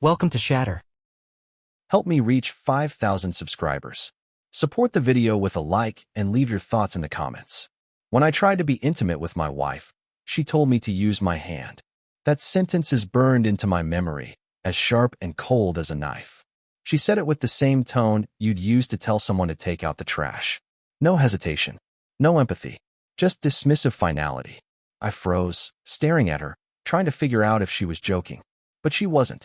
Welcome to Shatter. Help me reach 5,000 subscribers. Support the video with a like and leave your thoughts in the comments. When I tried to be intimate with my wife, she told me to use my hand. That sentence is burned into my memory, as sharp and cold as a knife. She said it with the same tone you'd use to tell someone to take out the trash. No hesitation, no empathy, just dismissive finality. I froze, staring at her, trying to figure out if she was joking. But she wasn't.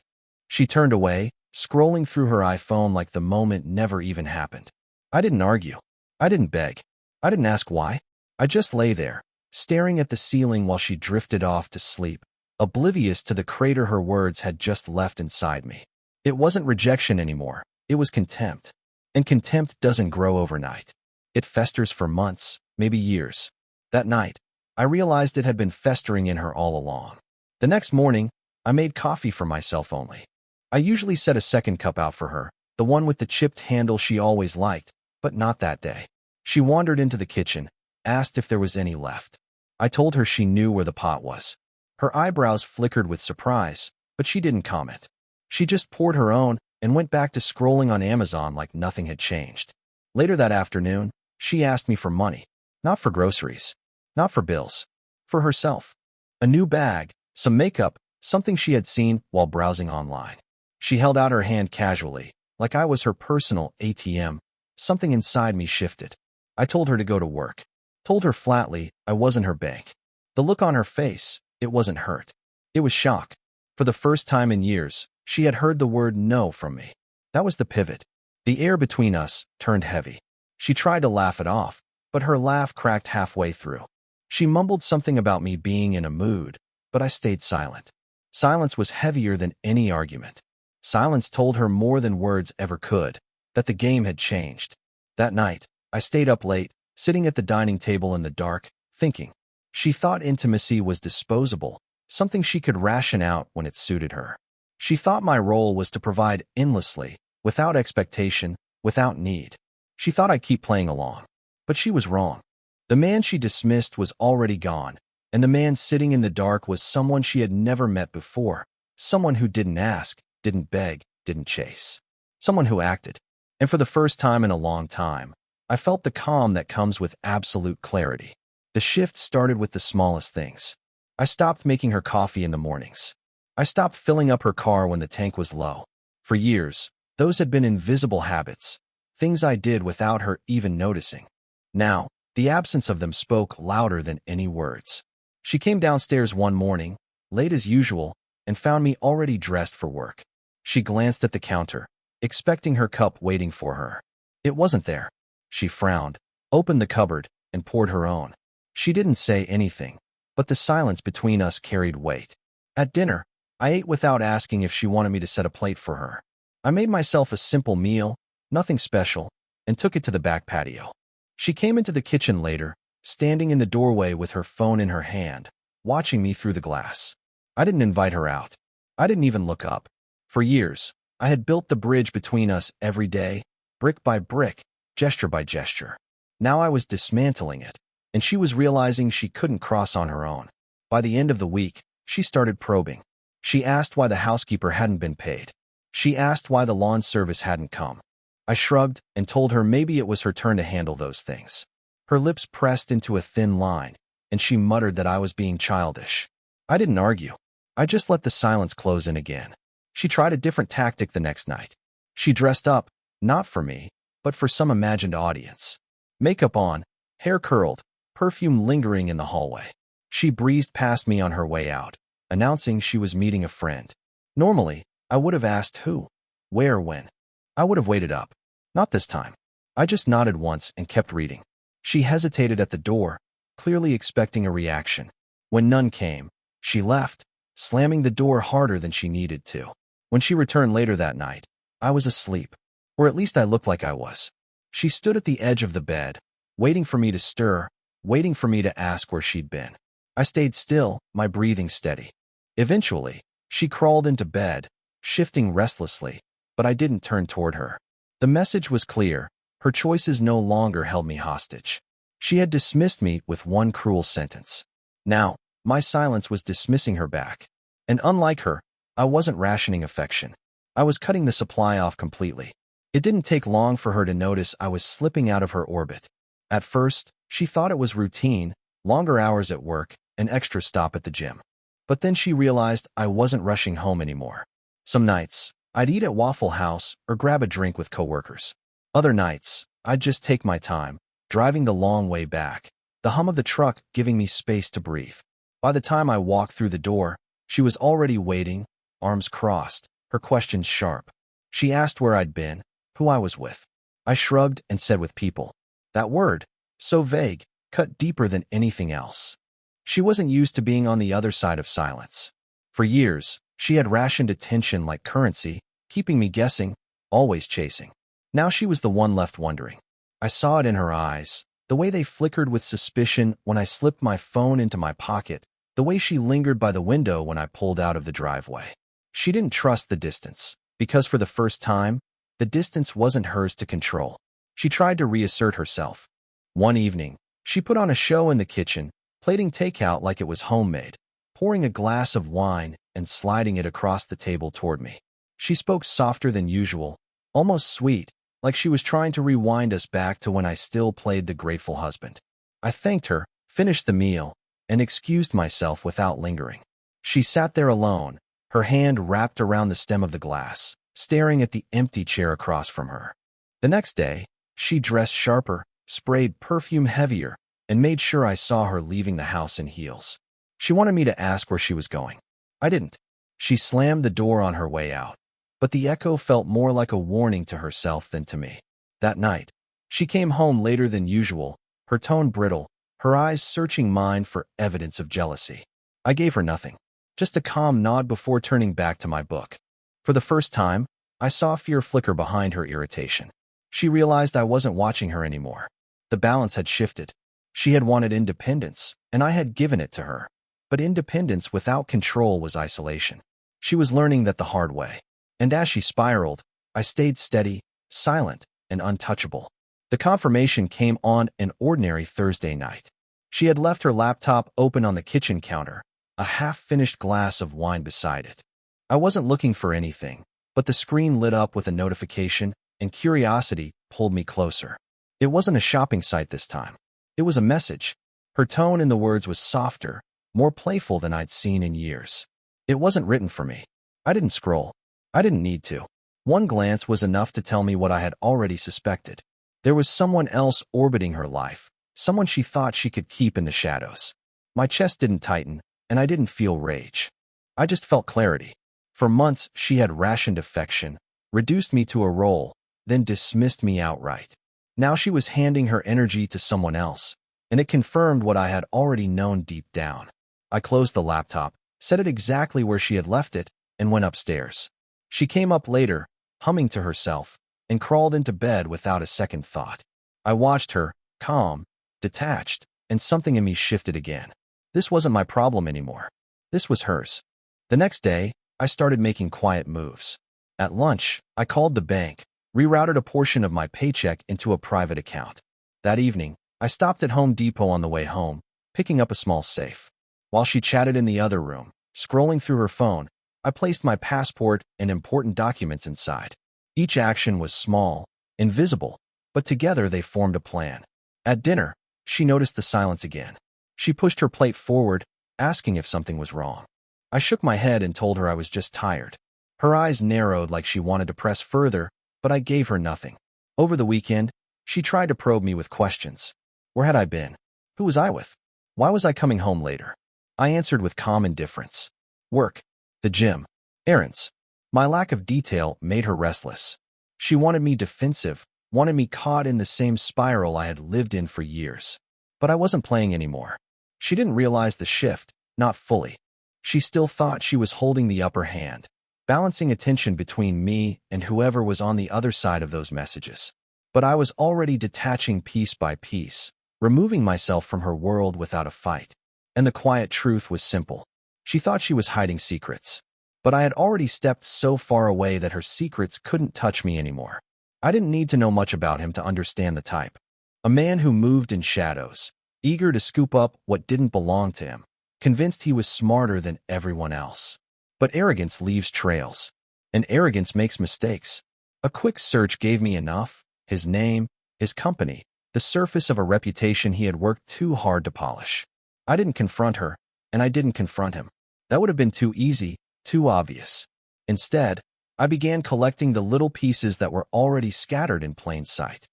She turned away, scrolling through her iPhone like the moment never even happened. I didn't argue. I didn't beg. I didn't ask why. I just lay there, staring at the ceiling while she drifted off to sleep, oblivious to the crater her words had just left inside me. It wasn't rejection anymore. It was contempt. And contempt doesn't grow overnight. It festers for months, maybe years. That night, I realized it had been festering in her all along. The next morning, I made coffee for myself only. I usually set a second cup out for her, the one with the chipped handle she always liked, but not that day. She wandered into the kitchen, asked if there was any left. I told her she knew where the pot was. Her eyebrows flickered with surprise, but she didn't comment. She just poured her own and went back to scrolling on Amazon like nothing had changed. Later that afternoon, she asked me for money. Not for groceries. Not for bills. For herself. A new bag, some makeup, something she had seen while browsing online. She held out her hand casually, like I was her personal ATM. Something inside me shifted. I told her to go to work. Told her flatly I wasn't her bank. The look on her face, it wasn't hurt. It was shock. For the first time in years, she had heard the word no from me. That was the pivot. The air between us turned heavy. She tried to laugh it off, but her laugh cracked halfway through. She mumbled something about me being in a mood, but I stayed silent. Silence was heavier than any argument. Silence told her more than words ever could, that the game had changed. That night, I stayed up late, sitting at the dining table in the dark, thinking. She thought intimacy was disposable, something she could ration out when it suited her. She thought my role was to provide endlessly, without expectation, without need. She thought I'd keep playing along. But she was wrong. The man she dismissed was already gone, and the man sitting in the dark was someone she had never met before, someone who didn't ask, didn't beg, didn't chase. Someone who acted. And for the first time in a long time, I felt the calm that comes with absolute clarity. The shift started with the smallest things. I stopped making her coffee in the mornings. I stopped filling up her car when the tank was low. For years, those had been invisible habits, things I did without her even noticing. Now, the absence of them spoke louder than any words. She came downstairs one morning, late as usual, and found me already dressed for work. She glanced at the counter, expecting her cup waiting for her. It wasn't there. She frowned, opened the cupboard, and poured her own. She didn't say anything, but the silence between us carried weight. At dinner, I ate without asking if she wanted me to set a plate for her. I made myself a simple meal, nothing special, and took it to the back patio. She came into the kitchen later, standing in the doorway with her phone in her hand, watching me through the glass. I didn't invite her out. I didn't even look up. For years, I had built the bridge between us every day, brick by brick, gesture by gesture. Now I was dismantling it, and she was realizing she couldn't cross on her own. By the end of the week, she started probing. She asked why the housekeeper hadn't been paid. She asked why the lawn service hadn't come. I shrugged and told her maybe it was her turn to handle those things. Her lips pressed into a thin line, and she muttered that I was being childish. I didn't argue. I just let the silence close in again. She tried a different tactic the next night. She dressed up, not for me, but for some imagined audience. Makeup on, hair curled, perfume lingering in the hallway. She breezed past me on her way out, announcing she was meeting a friend. Normally, I would have asked who, where, when. I would have waited up. Not this time. I just nodded once and kept reading. She hesitated at the door, clearly expecting a reaction. When none came, she left, slamming the door harder than she needed to. When she returned later that night, I was asleep. Or at least I looked like I was. She stood at the edge of the bed, waiting for me to stir, waiting for me to ask where she'd been. I stayed still, my breathing steady. Eventually, she crawled into bed, shifting restlessly, but I didn't turn toward her. The message was clear. Her choices no longer held me hostage. She had dismissed me with one cruel sentence. Now, my silence was dismissing her back. And unlike her, I wasn't rationing affection. I was cutting the supply off completely. It didn't take long for her to notice I was slipping out of her orbit. At first, she thought it was routine, longer hours at work, an extra stop at the gym. But then she realized I wasn't rushing home anymore. Some nights, I'd eat at Waffle House or grab a drink with coworkers. Other nights, I'd just take my time, driving the long way back, the hum of the truck giving me space to breathe. By the time I walked through the door, she was already waiting, arms crossed, her questions sharp. She asked where I'd been, who I was with. I shrugged and said with people. That word, so vague, cut deeper than anything else. She wasn't used to being on the other side of silence. For years, she had rationed attention like currency, keeping me guessing, always chasing. Now she was the one left wondering. I saw it in her eyes, the way they flickered with suspicion when I slipped my phone into my pocket, the way she lingered by the window when I pulled out of the driveway. She didn't trust the distance, because for the first time, the distance wasn't hers to control. She tried to reassert herself. One evening, she put on a show in the kitchen, plating takeout like it was homemade, pouring a glass of wine and sliding it across the table toward me. She spoke softer than usual, almost sweet, like she was trying to rewind us back to when I still played the grateful husband. I thanked her, finished the meal, and excused myself without lingering. She sat there alone, her hand wrapped around the stem of the glass, staring at the empty chair across from her. The next day, she dressed sharper, sprayed perfume heavier, and made sure I saw her leaving the house in heels. She wanted me to ask where she was going. I didn't. She slammed the door on her way out. But the echo felt more like a warning to herself than to me. That night, she came home later than usual, her tone brittle, her eyes searching mine for evidence of jealousy. I gave her nothing, just a calm nod before turning back to my book. For the first time, I saw fear flicker behind her irritation. She realized I wasn't watching her anymore. The balance had shifted. She had wanted independence, and I had given it to her. But independence without control was isolation. She was learning that the hard way. And as she spiraled, I stayed steady, silent, and untouchable. The confirmation came on an ordinary Thursday night. She had left her laptop open on the kitchen counter, a half-finished glass of wine beside it. I wasn't looking for anything, but the screen lit up with a notification, and curiosity pulled me closer. It wasn't a shopping site this time. It was a message. Her tone in the words was softer, more playful than I'd seen in years. It wasn't written for me. I didn't scroll. I didn't need to. One glance was enough to tell me what I had already suspected. There was someone else orbiting her life, someone she thought she could keep in the shadows. My chest didn't tighten, and I didn't feel rage. I just felt clarity. For months, she had rationed affection, reduced me to a role, then dismissed me outright. Now she was handing her energy to someone else, and it confirmed what I had already known deep down. I closed the laptop, set it exactly where she had left it, and went upstairs. She came up later, humming to herself, and crawled into bed without a second thought. I watched her, calm, detached, and something in me shifted again. This wasn't my problem anymore. This was hers. The next day, I started making quiet moves. At lunch, I called the bank, rerouted a portion of my paycheck into a private account. That evening, I stopped at Home Depot on the way home, picking up a small safe. While she chatted in the other room, scrolling through her phone, I placed my passport and important documents inside. Each action was small, invisible, but together they formed a plan. At dinner, she noticed the silence again. She pushed her plate forward, asking if something was wrong. I shook my head and told her I was just tired. Her eyes narrowed like she wanted to press further, but I gave her nothing. Over the weekend, she tried to probe me with questions. Where had I been? Who was I with? Why was I coming home later? I answered with calm indifference. Work. The gym. Errands. My lack of detail made her restless. She wanted me defensive, wanted me caught in the same spiral I had lived in for years. But I wasn't playing anymore. She didn't realize the shift, not fully. She still thought she was holding the upper hand, balancing attention between me and whoever was on the other side of those messages. But I was already detaching piece by piece, removing myself from her world without a fight. And the quiet truth was simple. She thought she was hiding secrets. But I had already stepped so far away that her secrets couldn't touch me anymore. I didn't need to know much about him to understand the type. A man who moved in shadows, eager to scoop up what didn't belong to him, convinced he was smarter than everyone else. But arrogance leaves trails. and arrogance makes mistakes. A quick search gave me enough: his name, his company, the surface of a reputation he had worked too hard to polish. I didn't confront her, and I didn't confront him. That would have been too easy, too obvious. Instead, I began collecting the little pieces that were already scattered in plain sight.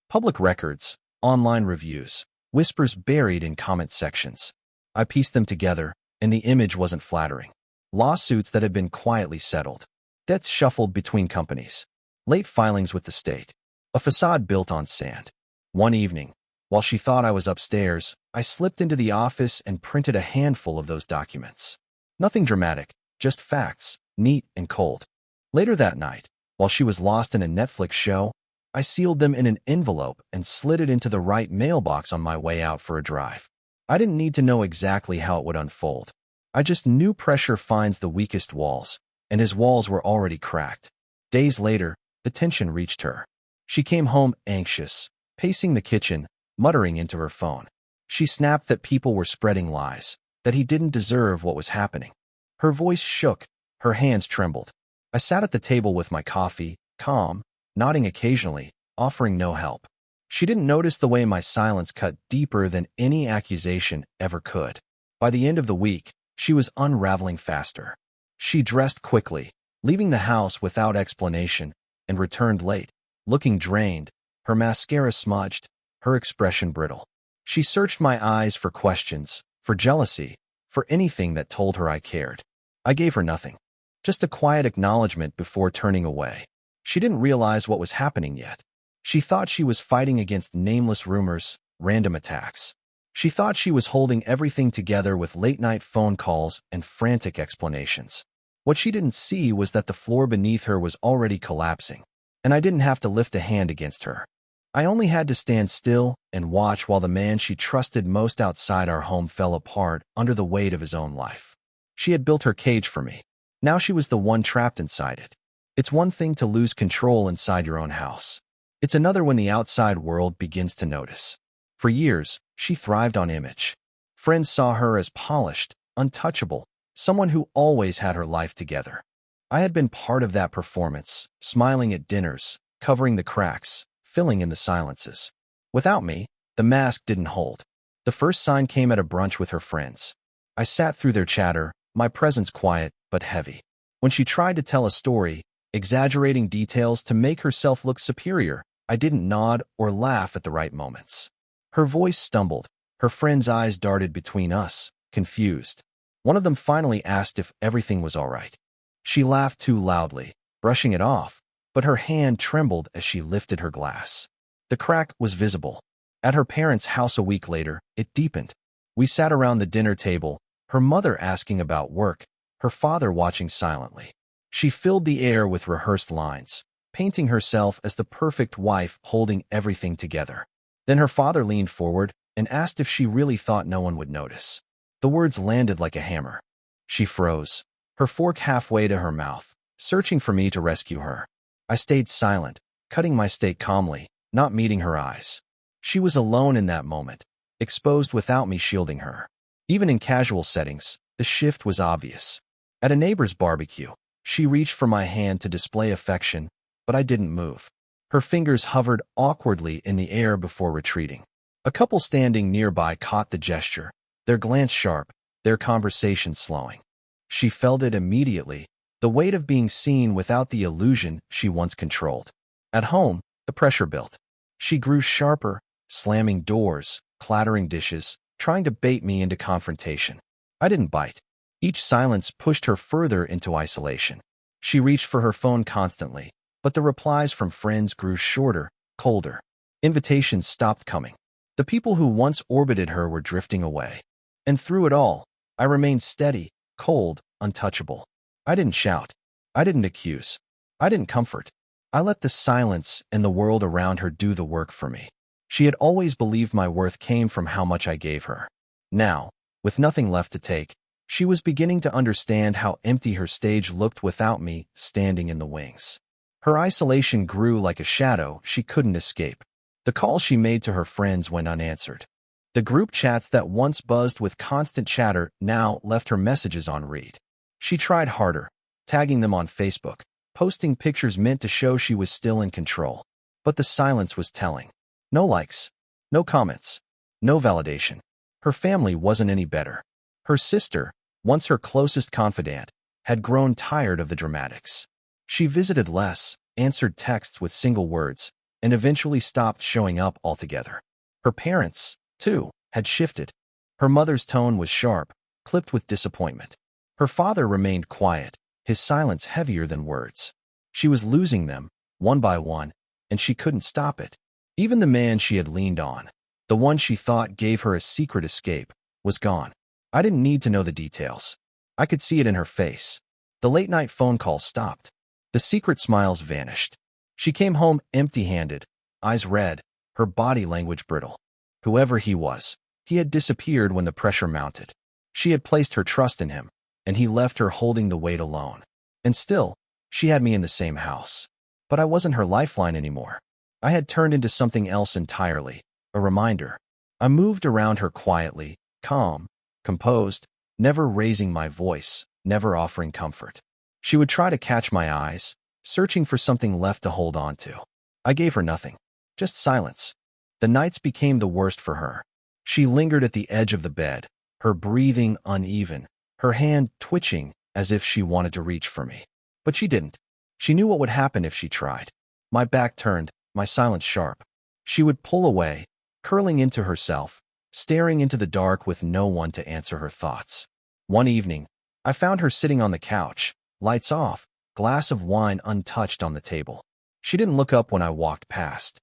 Public records, online reviews, whispers buried in comment sections. I pieced them together, and the image wasn't flattering. Lawsuits that had been quietly settled. Debts shuffled between companies. Late filings with the state. A facade built on sand. One evening, while she thought I was upstairs, I slipped into the office and printed a handful of those documents. Nothing dramatic, just facts, neat and cold. Later that night, while she was lost in a Netflix show, I sealed them in an envelope and slid it into the right mailbox on my way out for a drive. I didn't need to know exactly how it would unfold. I just knew pressure finds the weakest walls, and his walls were already cracked. Days later, the tension reached her. She came home anxious, pacing the kitchen, muttering into her phone. She snapped that people were spreading lies, that he didn't deserve what was happening. Her voice shook, her hands trembled. I sat at the table with my coffee, calm, nodding occasionally, offering no help. She didn't notice the way my silence cut deeper than any accusation ever could. By the end of the week, she was unraveling faster. She dressed quickly, leaving the house without explanation, and returned late, looking drained, her mascara smudged, her expression brittle. She searched my eyes for questions, for jealousy, for anything that told her I cared. I gave her nothing. Just a quiet acknowledgement before turning away. She didn't realize what was happening yet. She thought she was fighting against nameless rumors, random attacks. She thought she was holding everything together with late-night phone calls and frantic explanations. What she didn't see was that the floor beneath her was already collapsing, and I didn't have to lift a hand against her. I only had to stand still and watch while the man she trusted most outside our home fell apart under the weight of his own life. She had built her cage for me. Now she was the one trapped inside it. It's one thing to lose control inside your own house. It's another when the outside world begins to notice. For years, she thrived on image. Friends saw her as polished, untouchable, someone who always had her life together. I had been part of that performance, smiling at dinners, covering the cracks, filling in the silences. Without me, the mask didn't hold. The first sign came at a brunch with her friends. I sat through their chatter, my presence quiet but heavy. When she tried to tell a story, exaggerating details to make herself look superior, I didn't nod or laugh at the right moments. Her voice stumbled. Her friends' eyes darted between us, confused. One of them finally asked if everything was all right. She laughed too loudly, brushing it off, but her hand trembled as she lifted her glass. The crack was visible. At her parents' house a week later, it deepened. We sat around the dinner table, her mother asking about work, her father watching silently. She filled the air with rehearsed lines, painting herself as the perfect wife holding everything together. Then her father leaned forward and asked if she really thought no one would notice. The words landed like a hammer. She froze, her fork halfway to her mouth, searching for me to rescue her. I stayed silent, cutting my steak calmly, not meeting her eyes. She was alone in that moment, exposed without me shielding her. Even in casual settings, the shift was obvious. At a neighbor's barbecue, she reached for my hand to display affection, but I didn't move. Her fingers hovered awkwardly in the air before retreating. A couple standing nearby caught the gesture, their glance sharp, their conversation slowing. She felt it immediately, the weight of being seen without the illusion she once controlled. At home, the pressure built. She grew sharper, slamming doors, clattering dishes, trying to bait me into confrontation. I didn't bite. Each silence pushed her further into isolation. She reached for her phone constantly, but the replies from friends grew shorter, colder. Invitations stopped coming. The people who once orbited her were drifting away. And through it all, I remained steady, cold, untouchable. I didn't shout. I didn't accuse. I didn't comfort. I let the silence and the world around her do the work for me. She had always believed my worth came from how much I gave her. Now, with nothing left to take, she was beginning to understand how empty her stage looked without me standing in the wings. Her isolation grew like a shadow she couldn't escape. The calls she made to her friends went unanswered. The group chats that once buzzed with constant chatter now left her messages on read. She tried harder, tagging them on Facebook, posting pictures meant to show she was still in control. But the silence was telling. No likes, no comments, no validation. Her family wasn't any better. Her sister, once her closest confidant, had grown tired of the dramatics. She visited less, answered texts with single words, and eventually stopped showing up altogether. Her parents, too, had shifted. Her mother's tone was sharp, clipped with disappointment. Her father remained quiet, his silence heavier than words. She was losing them, one by one, and she couldn't stop it. Even the man she had leaned on, the one she thought gave her a secret escape, was gone. I didn't need to know the details. I could see it in her face. The late-night phone calls stopped. The secret smiles vanished. She came home empty-handed, eyes red, her body language brittle. Whoever he was, he had disappeared when the pressure mounted. She had placed her trust in him, and he left her holding the weight alone. And still, she had me in the same house. But I wasn't her lifeline anymore. I had turned into something else entirely, a reminder. I moved around her quietly, calm, composed, never raising my voice, never offering comfort. She would try to catch my eyes, searching for something left to hold on to. I gave her nothing, just silence. The nights became the worst for her. She lingered at the edge of the bed, her breathing uneven, her hand twitching as if she wanted to reach for me. But she didn't. She knew what would happen if she tried. My back turned, my silence sharp. She would pull away, curling into herself, staring into the dark with no one to answer her thoughts. One evening, I found her sitting on the couch, lights off, glass of wine untouched on the table. She didn't look up when I walked past.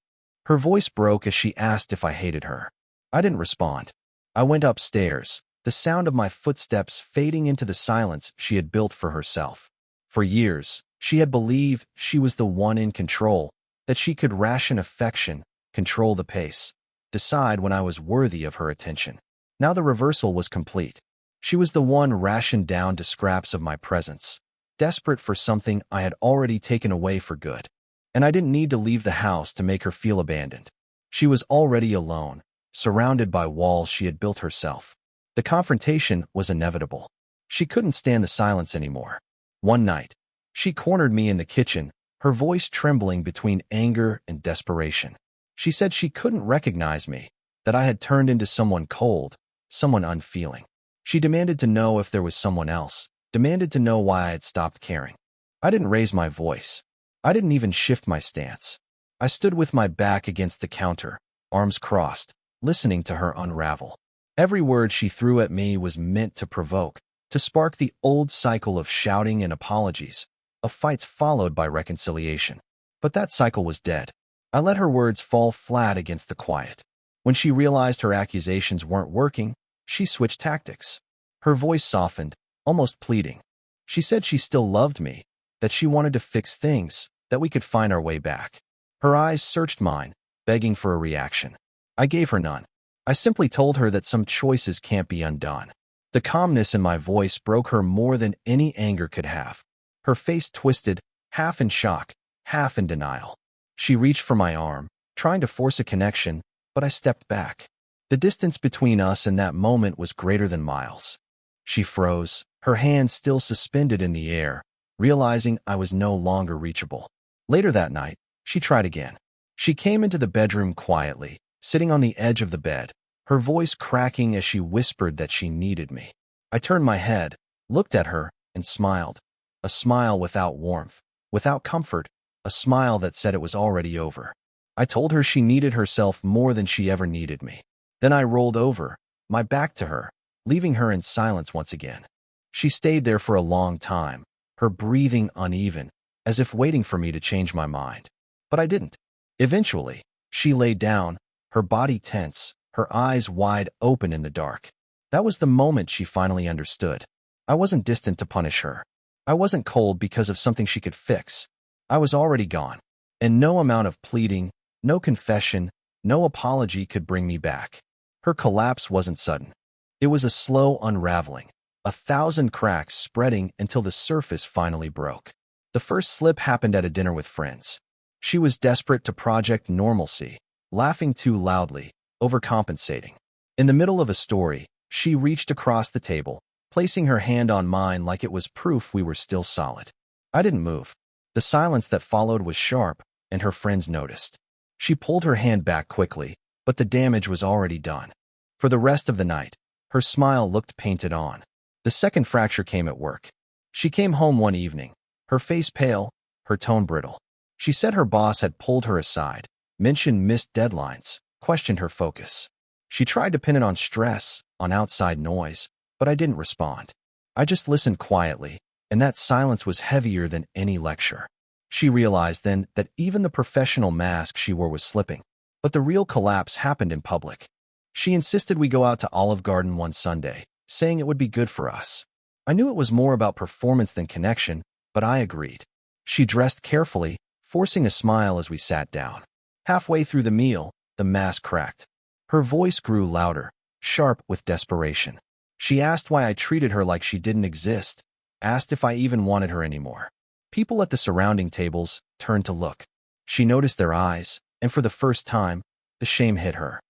Her voice broke as she asked if I hated her. I didn't respond. I went upstairs, the sound of my footsteps fading into the silence she had built for herself. For years, she had believed she was the one in control, that she could ration affection, control the pace, decide when I was worthy of her attention. Now the reversal was complete. She was the one rationed down to scraps of my presence, desperate for something I had already taken away for good. And I didn't need to leave the house to make her feel abandoned. She was already alone, surrounded by walls she had built herself. The confrontation was inevitable. She couldn't stand the silence anymore. One night, she cornered me in the kitchen, her voice trembling between anger and desperation. She said she couldn't recognize me, that I had turned into someone cold, someone unfeeling. She demanded to know if there was someone else, demanded to know why I had stopped caring. I didn't raise my voice. I didn't even shift my stance. I stood with my back against the counter, arms crossed, listening to her unravel. Every word she threw at me was meant to provoke, to spark the old cycle of shouting and apologies, of fights followed by reconciliation. But that cycle was dead. I let her words fall flat against the quiet. When she realized her accusations weren't working, she switched tactics. Her voice softened, almost pleading. She said she still loved me, that she wanted to fix things, that we could find our way back. Her eyes searched mine, begging for a reaction. I gave her none. I simply told her that some choices can't be undone. The calmness in my voice broke her more than any anger could have. Her face twisted, half in shock, half in denial. She reached for my arm, trying to force a connection, but I stepped back. The distance between us in that moment was greater than miles. She froze, her hand still suspended in the air, realizing I was no longer reachable. Later that night, she tried again. She came into the bedroom quietly, sitting on the edge of the bed, her voice cracking as she whispered that she needed me. I turned my head, looked at her, and smiled. A smile without warmth, without comfort, a smile that said it was already over. I told her she needed herself more than she ever needed me. Then I rolled over, my back to her, leaving her in silence once again. She stayed there for a long time, her breathing uneven, as if waiting for me to change my mind. But I didn't. Eventually, she lay down, her body tense, her eyes wide open in the dark. That was the moment she finally understood. I wasn't distant to punish her. I wasn't cold because of something she could fix. I was already gone, and no amount of pleading, no confession, no apology could bring me back. Her collapse wasn't sudden. It was a slow unraveling, 1,000 cracks spreading until the surface finally broke. The first slip happened at a dinner with friends. She was desperate to project normalcy, laughing too loudly, overcompensating. In the middle of a story, she reached across the table, placing her hand on mine like it was proof we were still solid. I didn't move. The silence that followed was sharp, and her friends noticed. She pulled her hand back quickly, but the damage was already done. For the rest of the night, her smile looked painted on. The second fracture came at work. She came home one evening, her face pale, her tone brittle. She said her boss had pulled her aside, mentioned missed deadlines, questioned her focus. She tried to pin it on stress, on outside noise, but I didn't respond. I just listened quietly, and that silence was heavier than any lecture. She realized then that even the professional mask she wore was slipping, but the real collapse happened in public. She insisted we go out to Olive Garden one Sunday, saying it would be good for us. I knew it was more about performance than connection, but I agreed. She dressed carefully, forcing a smile as we sat down. Halfway through the meal, the mask cracked. Her voice grew louder, sharp with desperation. She asked why I treated her like she didn't exist, asked if I even wanted her anymore. People at the surrounding tables turned to look. She noticed their eyes, and for the first time, the shame hit her.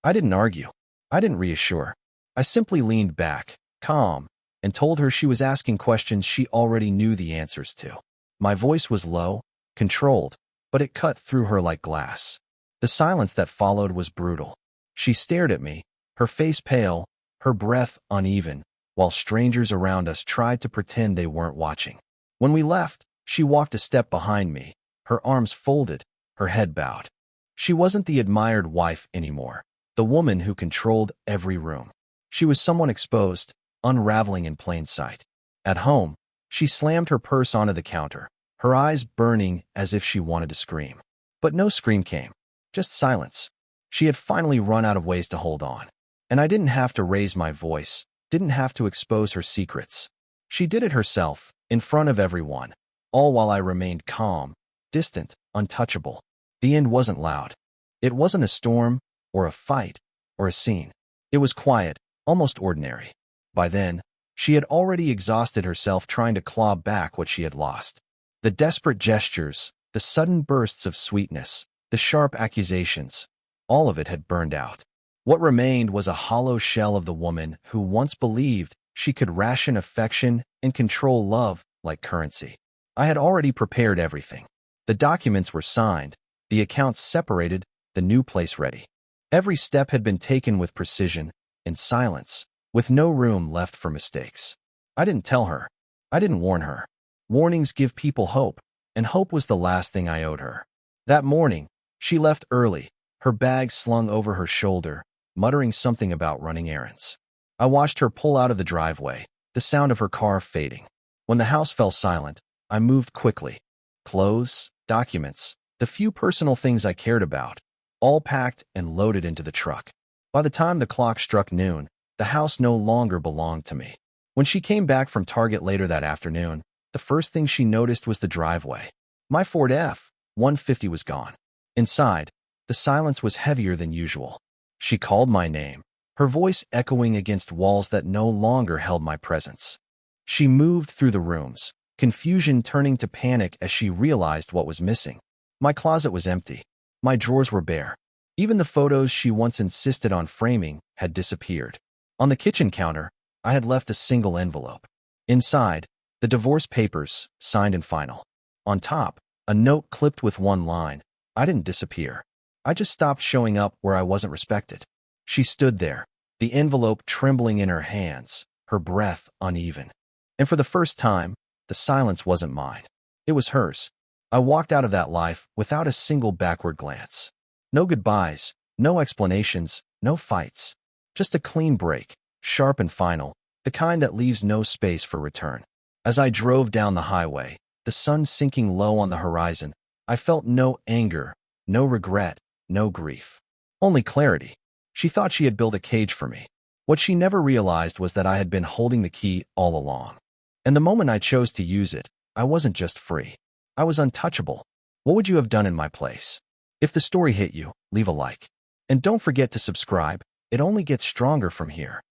I didn't argue. I didn't reassure. I simply leaned back, calm, and told her she was asking questions she already knew the answers to. My voice was low, controlled, but it cut through her like glass. The silence that followed was brutal. She stared at me, her face pale, her breath uneven, while strangers around us tried to pretend they weren't watching. When we left, she walked a step behind me, her arms folded, her head bowed. She wasn't the admired wife anymore, the woman who controlled every room. She was someone exposed, unraveling in plain sight. At home, she slammed her purse onto the counter, her eyes burning as if she wanted to scream. But no scream came, just silence. She had finally run out of ways to hold on. And I didn't have to raise my voice, didn't have to expose her secrets. She did it herself, in front of everyone, all while I remained calm, distant, untouchable. The end wasn't loud. It wasn't a storm, or a fight, or a scene. It was quiet, almost ordinary. By then, she had already exhausted herself trying to claw back what she had lost. The desperate gestures, the sudden bursts of sweetness, the sharp accusations, all of it had burned out. What remained was a hollow shell of the woman who once believed she could ration affection and control love like currency. I had already prepared everything. The documents were signed, the accounts separated, the new place ready. Every step had been taken with precision, in silence, with no room left for mistakes. I didn't tell her. I didn't warn her. Warnings give people hope, and hope was the last thing I owed her. That morning, she left early, her bag slung over her shoulder, muttering something about running errands. I watched her pull out of the driveway, the sound of her car fading. When the house fell silent, I moved quickly. Clothes, documents, the few personal things I cared about, all packed and loaded into the truck. By the time the clock struck noon, the house no longer belonged to me. When she came back from Target later that afternoon, the first thing she noticed was the driveway. My Ford F-150 was gone. Inside, the silence was heavier than usual. She called my name, her voice echoing against walls that no longer held my presence. She moved through the rooms, confusion turning to panic as she realized what was missing. My closet was empty. My drawers were bare. Even the photos she once insisted on framing had disappeared. On the kitchen counter, I had left a single envelope. Inside, the divorce papers, signed and final. On top, a note clipped with one line. I didn't disappear. I just stopped showing up where I wasn't respected. She stood there, the envelope trembling in her hands, her breath uneven. And for the first time, the silence wasn't mine. It was hers. I walked out of that life without a single backward glance. No goodbyes, no explanations, no fights. Just a clean break, sharp and final, the kind that leaves no space for return. As I drove down the highway, the sun sinking low on the horizon, I felt no anger, no regret, no grief. Only clarity. She thought she had built a cage for me. What she never realized was that I had been holding the key all along. And the moment I chose to use it, I wasn't just free. I was untouchable. What would you have done in my place? If the story hit you, leave a like. And don't forget to subscribe. It only gets stronger from here.